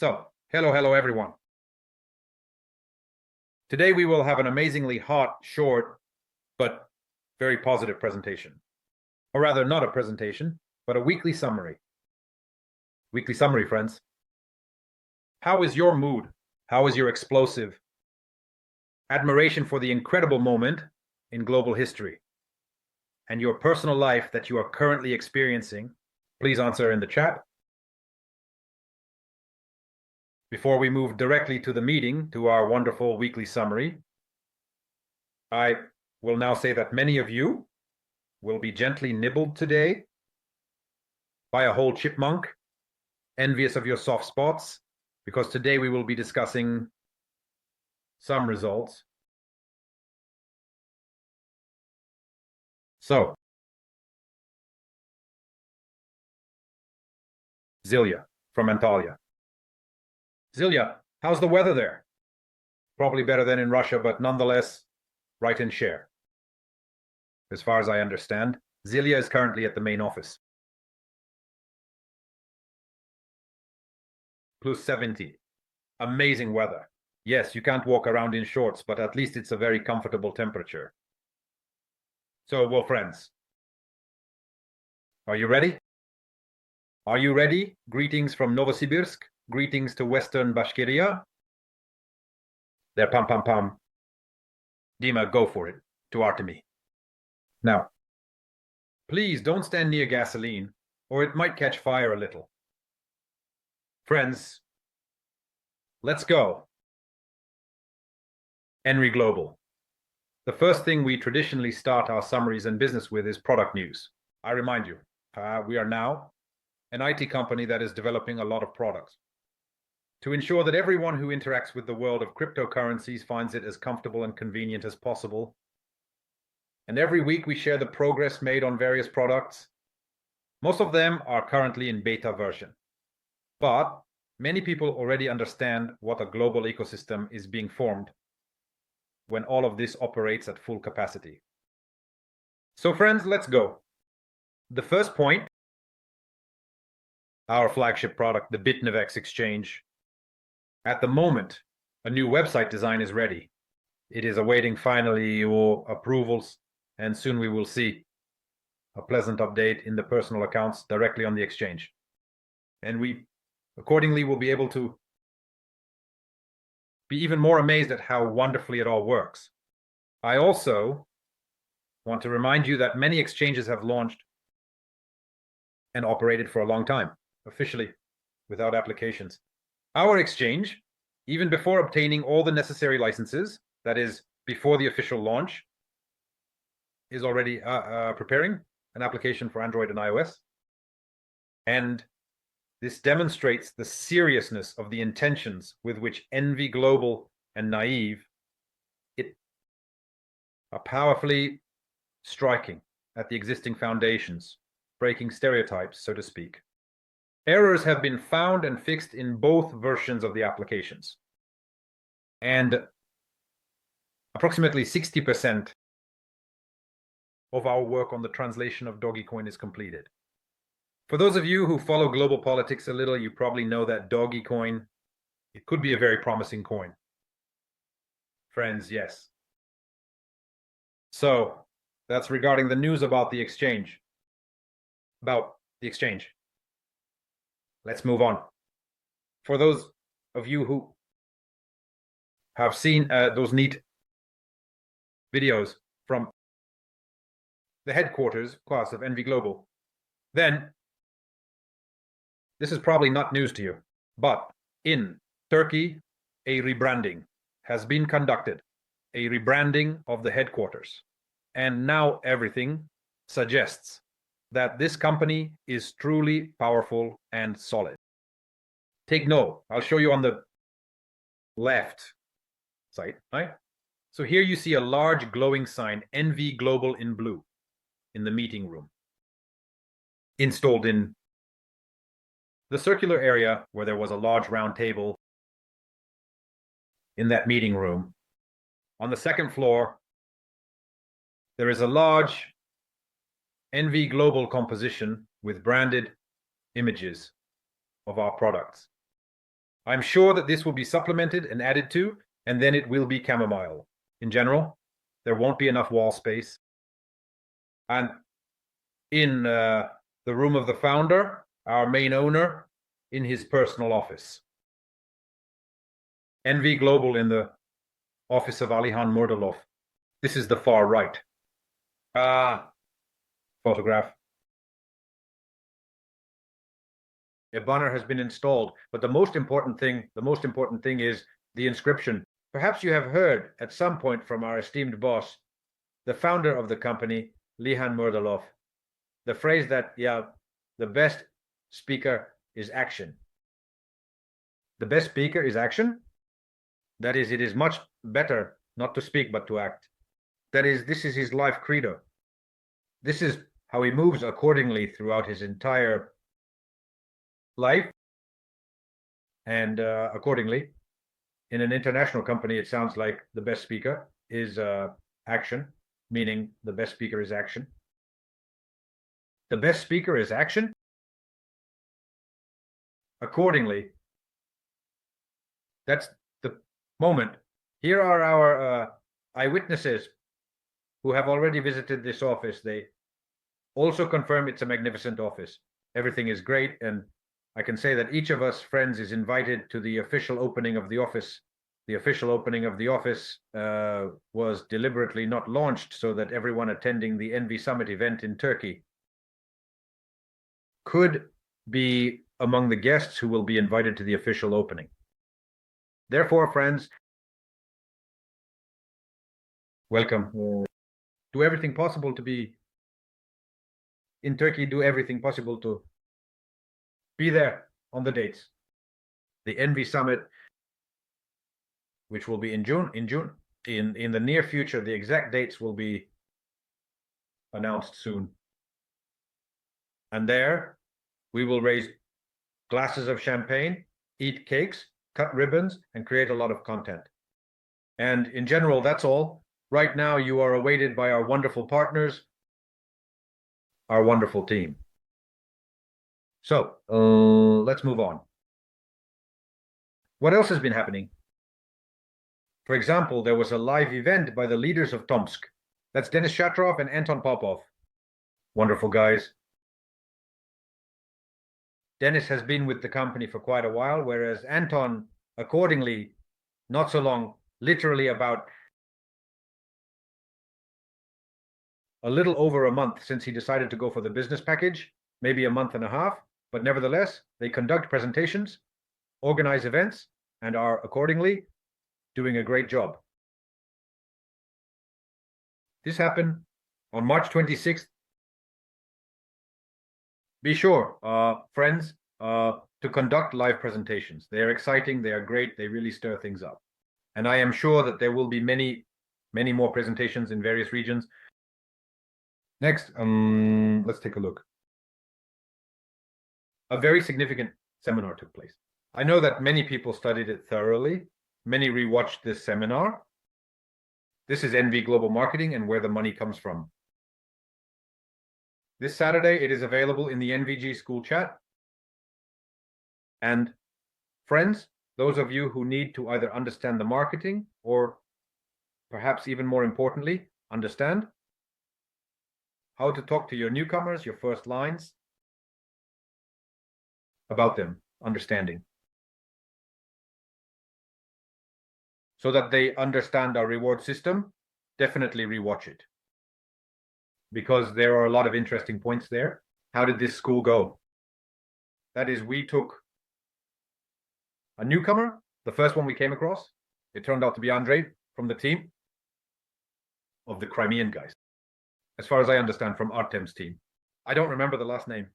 Hello everyone. Today we will have an amazingly hot, short, but very positive presentation. Or rather, not a presentation, but a weekly summary. Weekly summary, friends. How is your mood? How is your explosive admiration for the incredible moment in global history and your personal life that you are currently experiencing? Please answer in the chat. Before we move directly to the meeting, to our wonderful weekly summary, I will now say that many of you will be gently nibbled today by a whole chipmunk, envious of your soft spots, because today we will be discussing some results. So, Zilia from Antalya. Zilia, how's the weather there? Probably better than in Russia, but nonetheless, write and share. As far as I understand, Zilia is currently at the main office. Plus 70. Amazing weather. Yes, you can't walk around in shorts, but at least it's a very comfortable temperature. So, well, friends, are you ready? Are you ready? Greetings from Novosibirsk. Greetings to Western Bashkiria. There, pam, pam, pam. Dima, go for it. To Artemi. Now, please don't stand near gasoline, or it might catch fire a little. Friends, let's go. NV Global. The first thing we traditionally start our summaries and business with is product news. I remind you, we are now an IT company that is developing a lot of products to ensure that everyone who interacts with the world of cryptocurrencies finds it as comfortable and convenient as possible. And every week we share the progress made on various products. Most of them are currently in beta version, but many people already understand what a global ecosystem is being formed when all of this operates at full capacity. So friends, let's go. The first point, our flagship product, the BITNEVEX exchange. At the moment, a new website design is ready. It is awaiting finally your approvals, and soon we will see a pleasant update in the personal accounts directly on the exchange. And we accordingly will be able to be even more amazed at how wonderfully it all works. I also want to remind you that many exchanges have launched and operated for a long time, officially, without applications. Our exchange, even before obtaining all the necessary licenses, that is, before the official launch, is already preparing an application for Android and iOS. And this demonstrates the seriousness of the intentions with which NV Global and Naive are powerfully striking at the existing foundations, breaking stereotypes, so to speak. Errors have been found and fixed in both versions of the applications. And approximately 60% of our work on the translation of Dogecoin is completed. For those of you who follow global politics a little, you probably know that Dogecoin, it could be a very promising coin. Friends, yes. So, that's regarding the news about the exchange. Let's move on. For those of you who have seen those neat videos from the headquarters class of NV Global, then this is probably not news to you. But in Turkey, a rebranding has been conducted, a rebranding of the headquarters. And now everything suggests that this company is truly powerful and solid. Take note. I'll show you on the left side, right? So here you see a large glowing sign, NV Global in blue, in the meeting room, installed in the circular area where there was a large round table in that meeting room. On the second floor, there is a large NV Global composition with branded images of our products. I'm sure that this will be supplemented and added to, and then it will be chamomile. In general, there won't be enough wall space. And in the room of the founder, our main owner, in his personal office. NV Global in the office of Alihan Murdalov. This is the far right. Photograph. A banner has been installed, but the most important thing is the inscription. Perhaps you have heard at some point from our esteemed boss, the founder of the company, Lihan Murdalov, the phrase that, the best speaker is action. The best speaker is action? That is, it is much better not to speak but to act. That is, this is his life credo. This is how he moves accordingly throughout his entire life. And accordingly, in an international company, it sounds like the best speaker is action, meaning the best speaker is action. The best speaker is action. Accordingly, that's the moment. Here are our eyewitnesses who have already visited this office. They also confirm it's a magnificent office. Everything is great, and I can say that each of us friends is invited to the official opening of the office. The official opening of the office was deliberately not launched so that everyone attending the NV Summit event in Turkey could be among the guests who will be invited to the official opening. Therefore, friends, welcome. Do everything possible to be in Turkey. Do everything possible to be there on the dates. The NV Summit, which will be in June. In the near future, the exact dates will be announced soon. And there, we will raise glasses of champagne, eat cakes, cut ribbons, and create a lot of content. And in general, that's all. Right now, you are awaited by our wonderful partners, our wonderful team. So, let's move on. What else has been happening? For example, there was a live event by the leaders of Tomsk. That's Denis Shatrov and Anton Popov. Wonderful guys. Denis has been with the company for quite a while, whereas Anton, accordingly, not so long, literally about a little over a month since he decided to go for the business package, maybe a month and a half, but nevertheless, they conduct presentations, organize events, and are accordingly doing a great job. This happened on March 26th. Be sure, friends, to conduct live presentations. They are exciting, they are great, they really stir things up. And I am sure that there will be many more presentations in various regions. Next, let's take a look. A very significant seminar took place. I know that many people studied it thoroughly. Many rewatched this seminar. This is NV Global Marketing and where the money comes from. This Saturday, it is available in the NVG school chat. And friends, those of you who need to either understand the marketing or perhaps even more importantly, understand how to talk to your newcomers, your first lines, about them, understanding. So that they understand our reward system, definitely rewatch it. Because there are a lot of interesting points there. How did this school go? That is, we took a newcomer, the first one we came across. It turned out to be Andrei from the team of the Crimean guys. As far as I understand, from Artem's team. I don't remember the last name.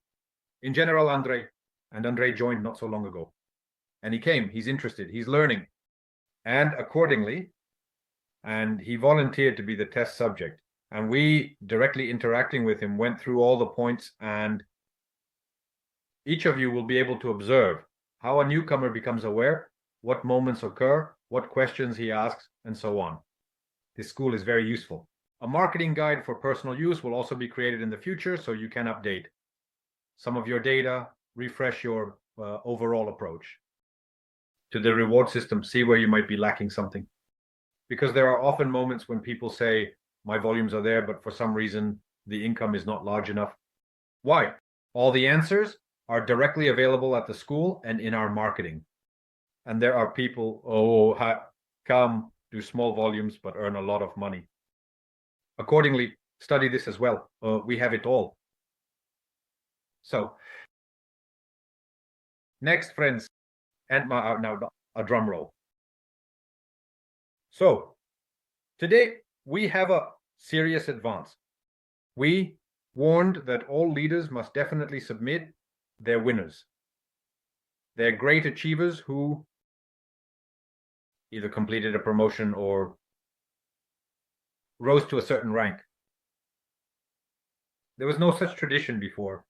In general, Andrei. And Andrei joined not so long ago. And he came, he's interested, he's learning. And accordingly, and he volunteered to be the test subject. And we, directly interacting with him, went through all the points, and each of you will be able to observe how a newcomer becomes aware, what moments occur, what questions he asks, and so on. This school is very useful. A marketing guide for personal use will also be created in the future, so you can update some of your data, refresh your overall approach. to the reward system, see where you might be lacking something. Because there are often moments when people say, my volumes are there, but for some reason, the income is not large enough. Why? All the answers are directly available at the school and in our marketing. And there are people, come, do small volumes, but earn a lot of money. Accordingly, study this as well. We have it all. So, next, friends, and now a drum roll. So, today we have a serious advance. We warned that all leaders must definitely submit their winners. They're great achievers who either completed a promotion or rose to a certain rank. There was no such tradition before.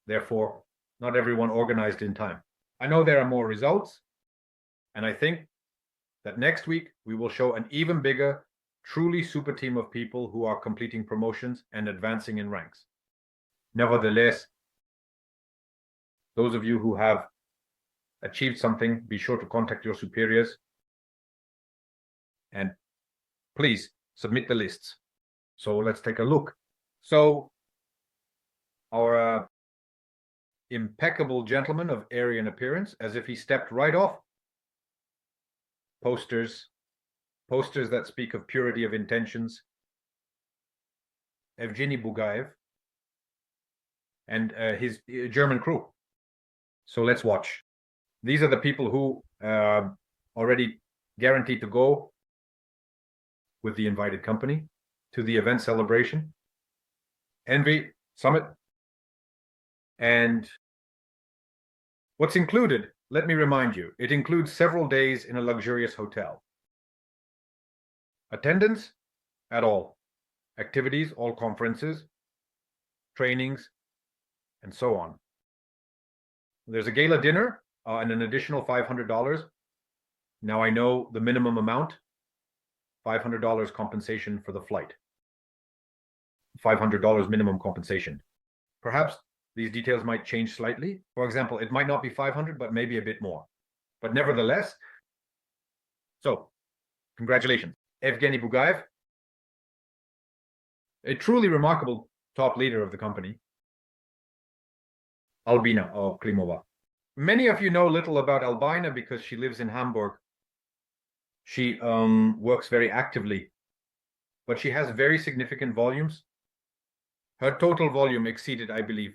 Therefore, not everyone organized in time. I know there are more results, and I think that next week we will show an even bigger, truly super team of people who are completing promotions and advancing in ranks. Nevertheless, those of you who have achieved something, be sure to contact your superiors and please submit the lists. So let's take a look. So our impeccable gentleman of Aryan appearance, as if he stepped right off. Posters that speak of purity of intentions. Evgeny Bugaev and his German crew. So let's watch. These are the people who already guaranteed to go with the invited company to the event celebration, NV Summit. And what's included, let me remind you, it includes several days in a luxurious hotel. Attendance at all. Activities, all conferences, trainings, and so on. There's a gala dinner and an additional $500. Now I know the minimum amount, $500 compensation for the flight. $500 minimum compensation. Perhaps these details might change slightly. For example, it might not be 500, but maybe a bit more. But nevertheless, so congratulations. Evgeny Bugaev, a truly remarkable top leader of the company. Albina Klimova. Many of you know little about Albina because she lives in Hamburg. She works very actively, but she has very significant volumes. Her total volume exceeded, I believe,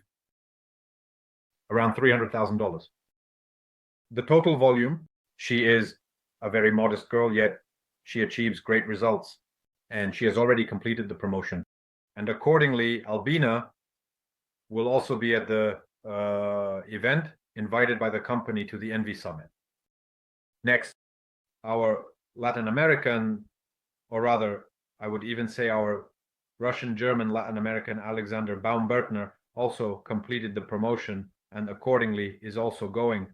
around $300,000. The total volume, she is a very modest girl, yet she achieves great results, and she has already completed the promotion. And accordingly, Albina will also be at the event invited by the company to the NV Summit. Next, our Latin American, or rather, I would even say our Russian-German Latin American Alexander Baumbertner also completed the promotion and accordingly is also going.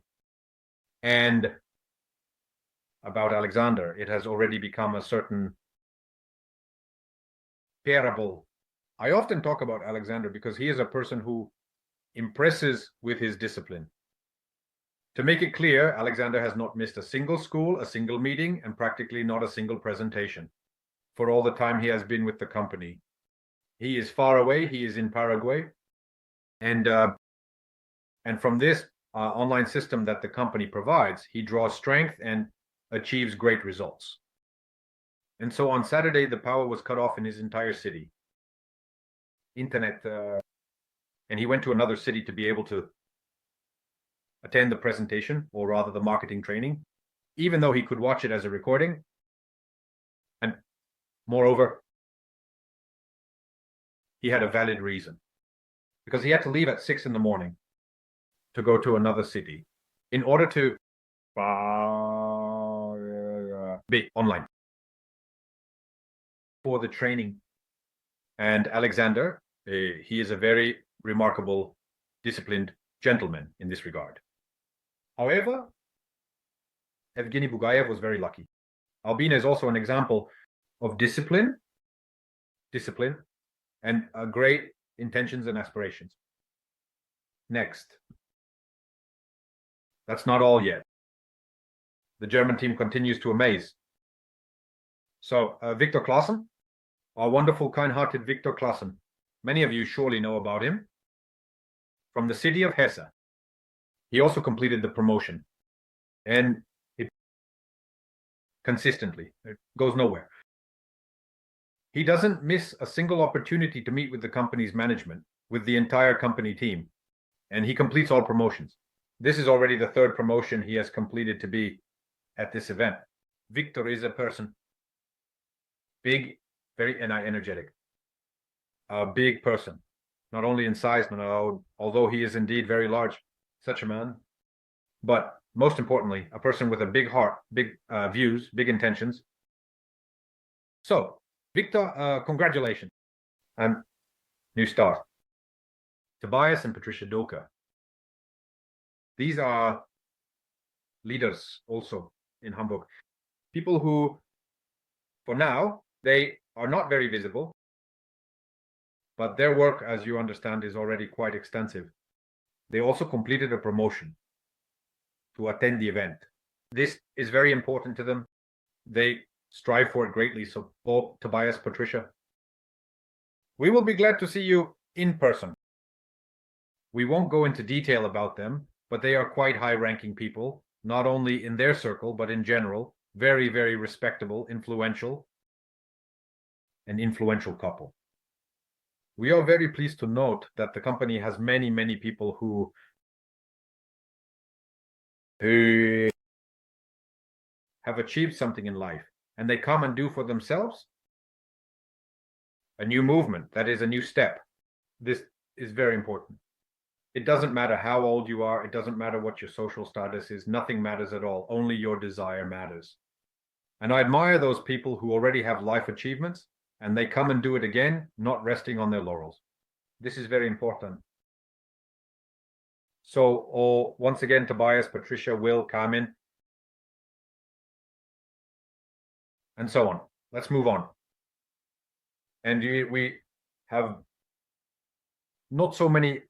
And about Alexander, it has already become a certain parable. I often talk about Alexander because he is a person who impresses with his discipline. To make it clear, Alexander has not missed a single school, a single meeting, and practically not a single presentation for all the time he has been with the company. He is far away. He is in Paraguay. And from this online system that the company provides, he draws strength and achieves great results. And so on Saturday, the power was cut off in his entire city. Internet, and he went to another city to be able to attend the presentation, or rather the marketing training, even though he could watch it as a recording. And moreover, he had a valid reason, because he had to leave at 6 in the morning to go to another city in order to be online for the training. And Alexander, he is a very remarkable, disciplined gentleman in this regard. However, Evgeny Bugaev was very lucky. Albina is also an example of discipline, and great intentions and aspirations. Next. That's not all yet. the German team continues to amaze. So, Victor Claassen, our wonderful, kind-hearted Victor Claassen. Many of you surely know about him. From the city of Hesse. He also completed the promotion. And it consistently. It goes nowhere. He doesn't miss a single opportunity to meet with the company's management, with the entire company team. And he completes all promotions. This is already the third promotion he has completed to be at this event. Victor is a person, big, very energetic, a big person, not only in size, although he is indeed very large, such a man, but most importantly, a person with a big heart, big views, big intentions. So, Victor, congratulations. New start. Tobias and Patricia Doka. These are leaders also in Hamburg. People who, for now, they are not very visible, but their work, as you understand, is already quite extensive. They also completed a promotion to attend the event. This is very important to them. They strive for it greatly. So, Bob, Tobias, Patricia, we will be glad to see you in person. We won't go into detail about them, but they are quite high-ranking people, not only in their circle, but in general. Very, very respectable, influential couple. We are very pleased to note that the company has many, many people who have achieved something in life, and they come and do for themselves a new movement, that is a new step. This is very important. It doesn't matter how old you are, it doesn't matter what your social status is, nothing matters at all, only your desire matters. And I admire those people who already have life achievements, and they come and do it again, not resting on their laurels. This is very important. So, once again, Tobias, Patricia, Will, Carmen, and so on. Let's move on. And we have not so many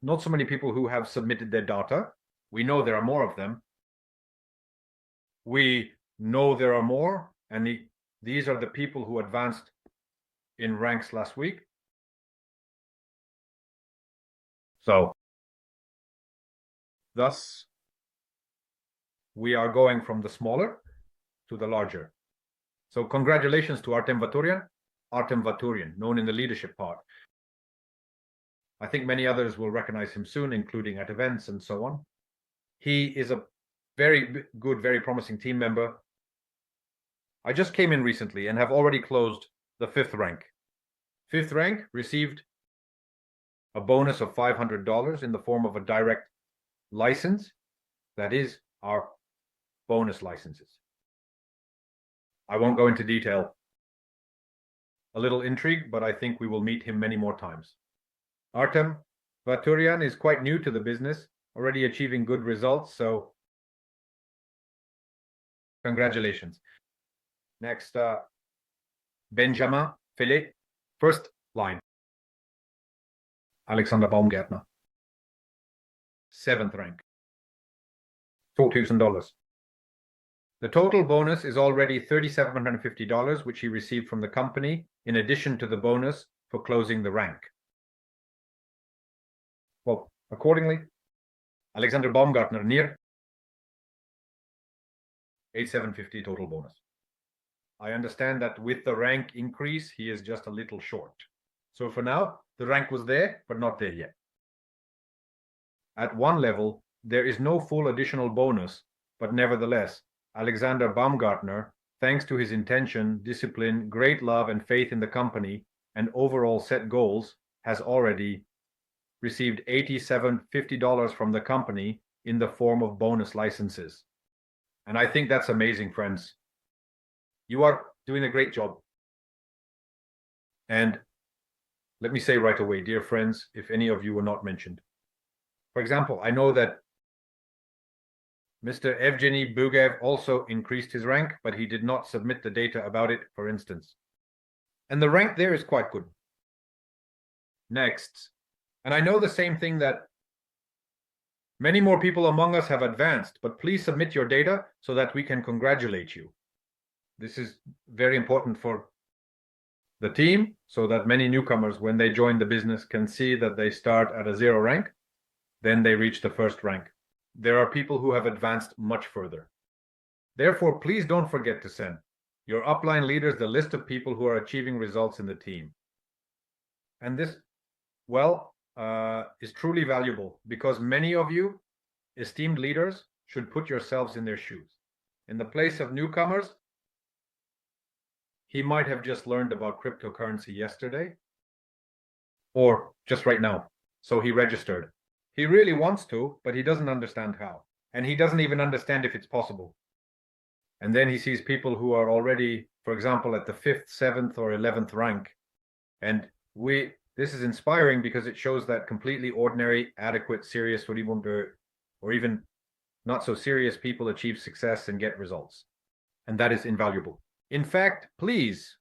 people who have submitted their data. We know there are more of them. We know there are more, and these are the people who advanced in ranks last week. So, thus, we are going from the smaller to the larger. So, congratulations to Artem Vaturian, known in the leadership part. I think many others will recognize him soon, including at events and so on. He is a very good, very promising team member. I just came in recently and have already closed the 5th rank. 5th rank received a bonus of $500 in the form of a direct license. That is our bonus licenses. I won't go into detail. A little intrigue, but I think we will meet him many more times. Artem Vaturian is quite new to the business, already achieving good results, so congratulations. Next, Benjamin Fillet, first line. Alexander Baumgärtner, 7th rank, $4,000. The total bonus is already $3,750, which he received from the company, in addition to the bonus for closing the rank. Well, accordingly, Alexander Baumgartner near $8,750 total bonus. I understand that with the rank increase, he is just a little short. So for now, the rank was there, but not there yet. At one level, there is no full additional bonus, but nevertheless, Alexander Baumgartner, thanks to his intention, discipline, great love and faith in the company, and overall set goals, has already received $8,750 from the company in the form of bonus licenses. And I think that's amazing, friends. You are doing a great job. And let me say right away, dear friends, if any of you were not mentioned. For example, I know that Mr. Evgeny Bugev also increased his rank, but he did not submit the data about it, for instance. And the rank there is quite good. Next. And I know the same thing that Many more people among us have advanced, but please submit your data so that we can congratulate you. This is very important for the team, so that many newcomers, when they join the business, can see that they start at a 0 rank, then they reach the first rank. There are people who have advanced much further. Therefore, please don't forget to send your upline leaders the list of people who are achieving results in the team. And this, is truly valuable, because many of you, esteemed leaders, should put yourselves in their shoes. In the place of newcomers, he might have just learned about cryptocurrency yesterday, or just right now. So he registered. He really wants to, but he doesn't understand how. And he doesn't even understand if it's possible. And then he sees people who are already, for example, at the 5th, 7th, or 11th rank. And this is inspiring, because it shows that completely ordinary, adequate, serious, or even not so serious people achieve success and get results. And that is invaluable. In fact, please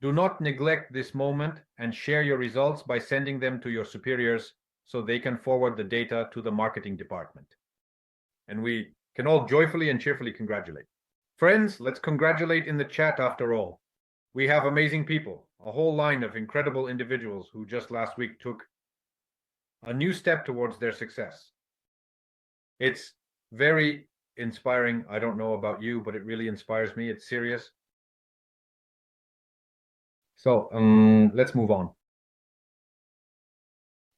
do not neglect this moment and share your results by sending them to your superiors so they can forward the data to the marketing department. And we can all joyfully and cheerfully congratulate. Friends, let's congratulate in the chat after all. We have amazing people, a whole line of incredible individuals who just last week took a new step towards their success. It's very inspiring. I don't know about you, but it really inspires me. It's serious. So let's move on.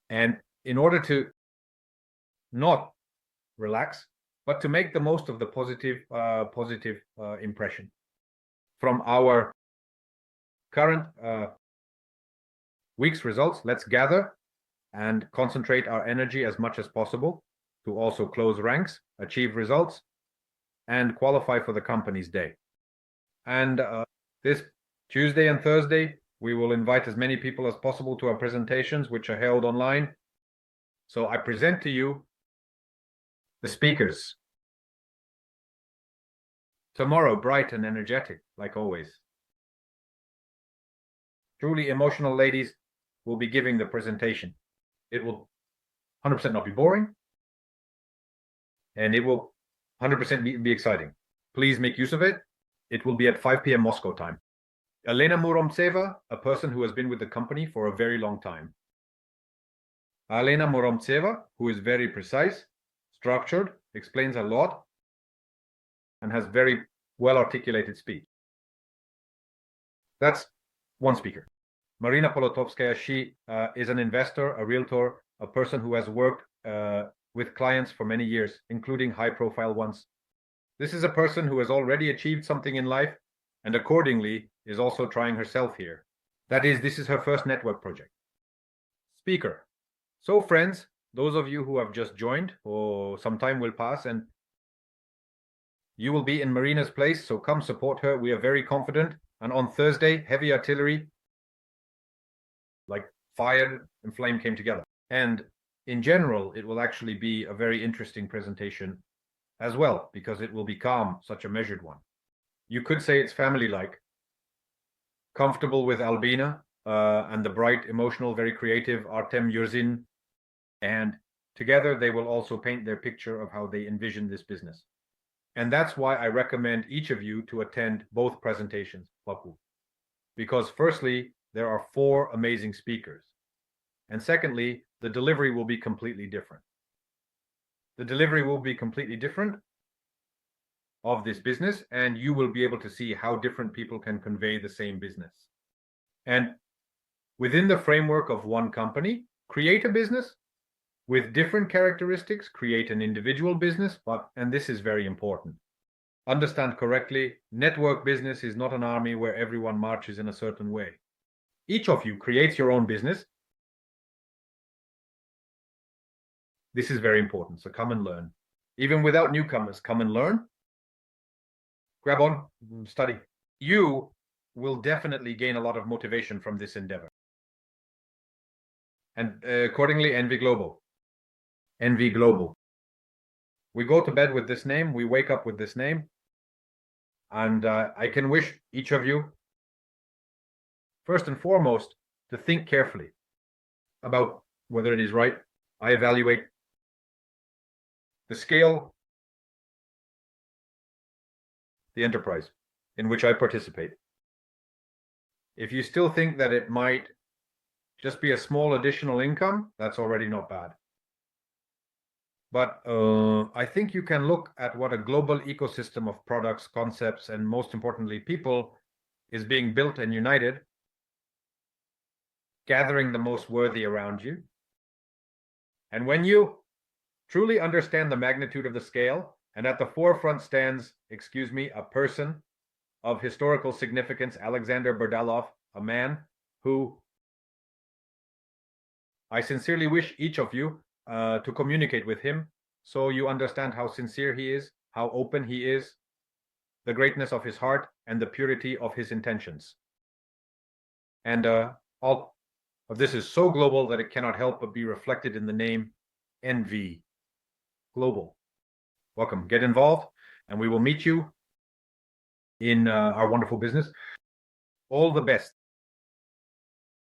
And in order to not relax, but to make the most of the positive impression from our current week's results, let's gather and concentrate our energy as much as possible to also close ranks, achieve results, and qualify for the company's day. And this Tuesday and Thursday, we will invite as many people as possible to our presentations, which are held online. So I present to you the speakers. Tomorrow, bright and energetic, like always. Truly emotional ladies will be giving the presentation. It will 100% not be boring, and it will 100% be exciting. Please make use of it. It will be at 5 p.m. Moscow time. Elena Muromtseva, a person who has been with the company for a very long time. Elena Muromtseva, who is very precise, structured, explains a lot, and has very well-articulated speech. That's one speaker. Marina Polotovskaya, she is an investor, a realtor, a person who has worked with clients for many years, including high-profile ones. This is a person who has already achieved something in life, and accordingly is also trying herself here. That is, this is her first network project. Speaker. So friends, those of you who have just joined, or some time will pass, and you will be in Marina's place, so come support her. We are very confident. And on Thursday, heavy artillery, like fire and flame, came together. And in general, it will actually be a very interesting presentation as well, because it will become such a measured one. You could say it's family-like, comfortable with Albina and the bright, emotional, very creative Artem Yurzin. And together they will also paint their picture of how they envision this business. And that's why I recommend each of you to attend both presentations, because firstly, there are 4 amazing speakers. And secondly, the delivery will be completely different. The delivery will be completely different of this business, and you will be able to see how different people can convey the same business. And within the framework of one company, create a business with different characteristics, create an individual business, and this is very important. Understand correctly, network business is not an army where everyone marches in a certain way. Each of you creates your own business. This is very important, so come and learn. Even without newcomers, come and learn. Grab on, study. You will definitely gain a lot of motivation from this endeavor. And accordingly, NV Global. NV Global. We go to bed with this name, we wake up with this name, and I can wish each of you, first and foremost, to think carefully about whether it is right. I evaluate the scale, the enterprise in which I participate. If you still think that it might just be a small additional income, that's already not bad. But I think you can look at what a global ecosystem of products, concepts, and most importantly, people is being built and united, gathering the most worthy around you. And when you truly understand the magnitude of the scale, and at the forefront stands, excuse me, a person of historical significance, Alexander Berdalov, a man who I sincerely wish each of you to communicate with him so you understand how sincere he is, how open he is, the greatness of his heart, and the purity of his intentions. And all of this is so global that it cannot help but be reflected in the name NV Global. Welcome, get involved, and we will meet you in our wonderful business. All the best.